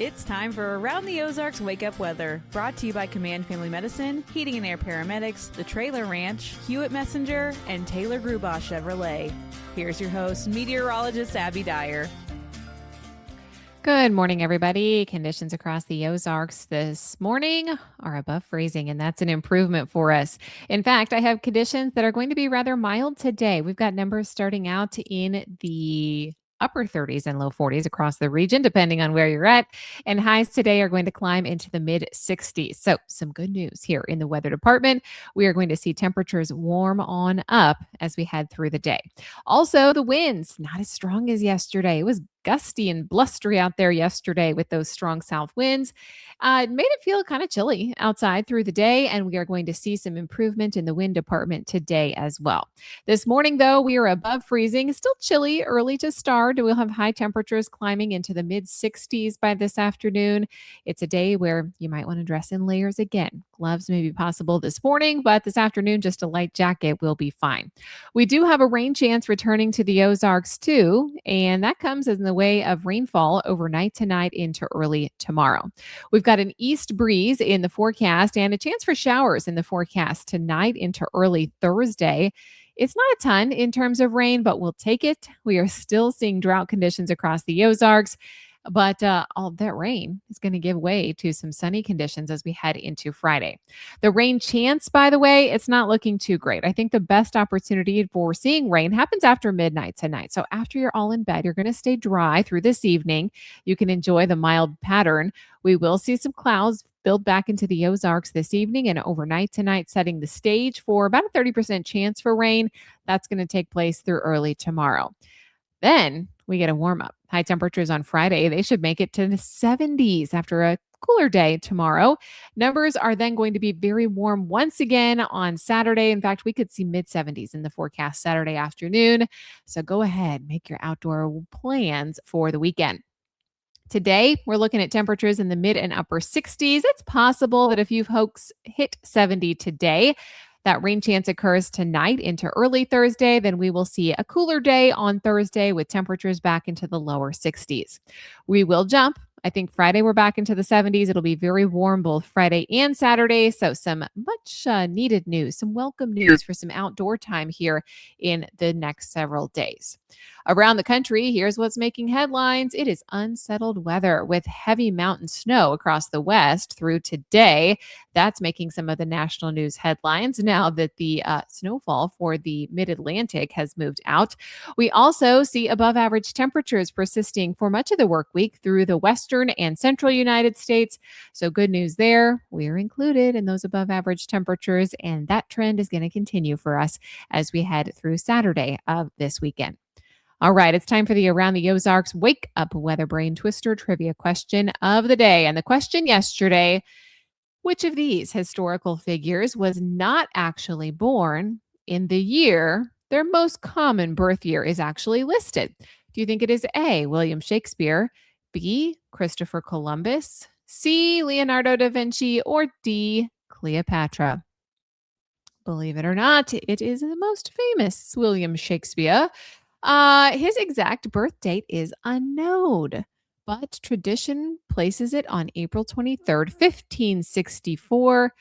It's time for Around the Ozarks Wake Up Weather, brought to you by Command Family Medicine, Heating and Air Paramedics, The Trailer Ranch, Hewitt Messenger, and Taylor Grubaugh Chevrolet. Here's your host, meteorologist Abby Dyer. Good morning, everybody. Conditions across the Ozarks this morning are above freezing, and that's an improvement for us. In fact, I have conditions that are going to be rather mild today. We've got numbers starting out in the upper 30s and low 40s across the region, depending on where you're at. And highs today are going to climb into the mid 60s. So some good news here in the weather department. We are going to see temperatures warm on up as we head through the day. Also, the winds not as strong as yesterday. It was gusty and blustery out there yesterday with those strong south winds. It made it feel kind of chilly outside through the day, and we are going to see some improvement in the wind department today as well. This morning, though, we are above freezing. It's still chilly early to start. We'll have high temperatures climbing into the mid 60s by this afternoon. It's a day where you might want to dress in layers again. Gloves may be possible this morning, but this afternoon, just a light jacket will be fine. We do have a rain chance returning to the Ozarks too, and that comes in the way of rainfall overnight tonight into early tomorrow. We've got an east breeze in the forecast and a chance for showers in the forecast tonight into early Thursday. It's not a ton in terms of rain, but we'll take it. We are still seeing drought conditions across the Ozarks. But all that rain is going to give way to some sunny conditions as we head into Friday. The rain chance, by the way, it's not looking too great. I think the best opportunity for seeing rain happens after midnight tonight. So after you're all in bed, you're going to stay dry through this evening. You can enjoy the mild pattern. We will see some clouds build back into the Ozarks this evening and overnight tonight, setting the stage for about a 30% chance for rain. That's going to take place through early tomorrow. Then we get a warm up. High temperatures on Friday. They should make it to the 70s after a cooler day tomorrow. Numbers are then going to be very warm once again on Saturday. In fact, we could see mid 70s in the forecast Saturday afternoon. So go ahead, make your outdoor plans for the weekend. Today, we're looking at temperatures in the mid and upper 60s. It's possible that a few folks hit 70 today. That rain chance occurs tonight into early Thursday. Then we will see a cooler day on Thursday with temperatures back into the lower 60s. We will jump. I think Friday we're back into the 70s. It'll be very warm both Friday and Saturday. So some much needed news, some welcome news for some outdoor time here in the next several days. Around the country, here's what's making headlines. It is unsettled weather with heavy mountain snow across the west through today. That's making some of the national news headlines now that the snowfall for the mid-Atlantic has moved out. We also see above average temperatures persisting for much of the work week through the western and central United States. So good news there. We're included in those above average temperatures, and that trend is going to continue for us as we head through Saturday of this weekend. All right, it's time for the Around the Ozarks Wake Up Weather Brain Twister trivia question of the day. And the question yesterday, which of these historical figures was not actually born in the year their most common birth year is actually listed? Do you think it is A, William Shakespeare, B, Christopher Columbus, C, Leonardo da Vinci, or D, Cleopatra? Believe it or not, it is the most famous William Shakespeare. His exact birth date is unknown, but tradition places it on April 23rd, 1564.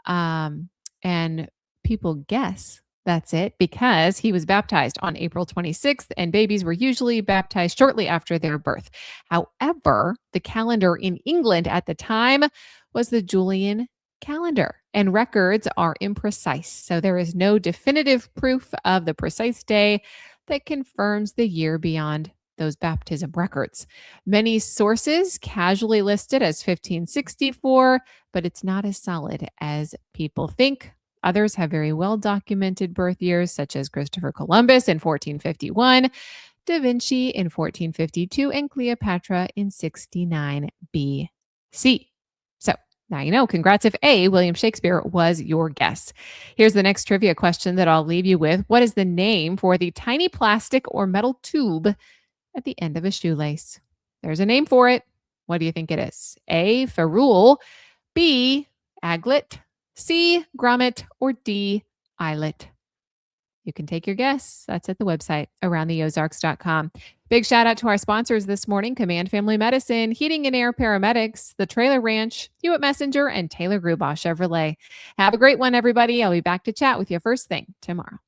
And people guess that's it because he was baptized on April 26th, and babies were usually baptized shortly after their birth. However, the calendar in England at the time was the Julian calendar, and records are imprecise. So there is no definitive proof of the precise day that confirms the year beyond those baptism records. Many sources casually list it as 1564, but it's not as solid as people think. Others have very well documented birth years, such as Christopher Columbus in 1451, Da Vinci in 1452, and Cleopatra in 69 BC. So now you know. Congrats if A, William Shakespeare was your guess. Here's the next trivia question that I'll leave you with. What is the name for the tiny plastic or metal tube at the end of a shoelace? There's a name for it. What do you think it is? A, ferrule, B, aglet, C, grommet, or D, eyelet? You can take your guess. That's at the website, aroundtheozarks.com. Big shout out to our sponsors this morning: Command Family Medicine, Heating and Air Paramedics, the Trailer Ranch, Hewitt Messenger, and Taylor Grubaugh Chevrolet. Have a great one, everybody. I'll be back to chat with you first thing tomorrow.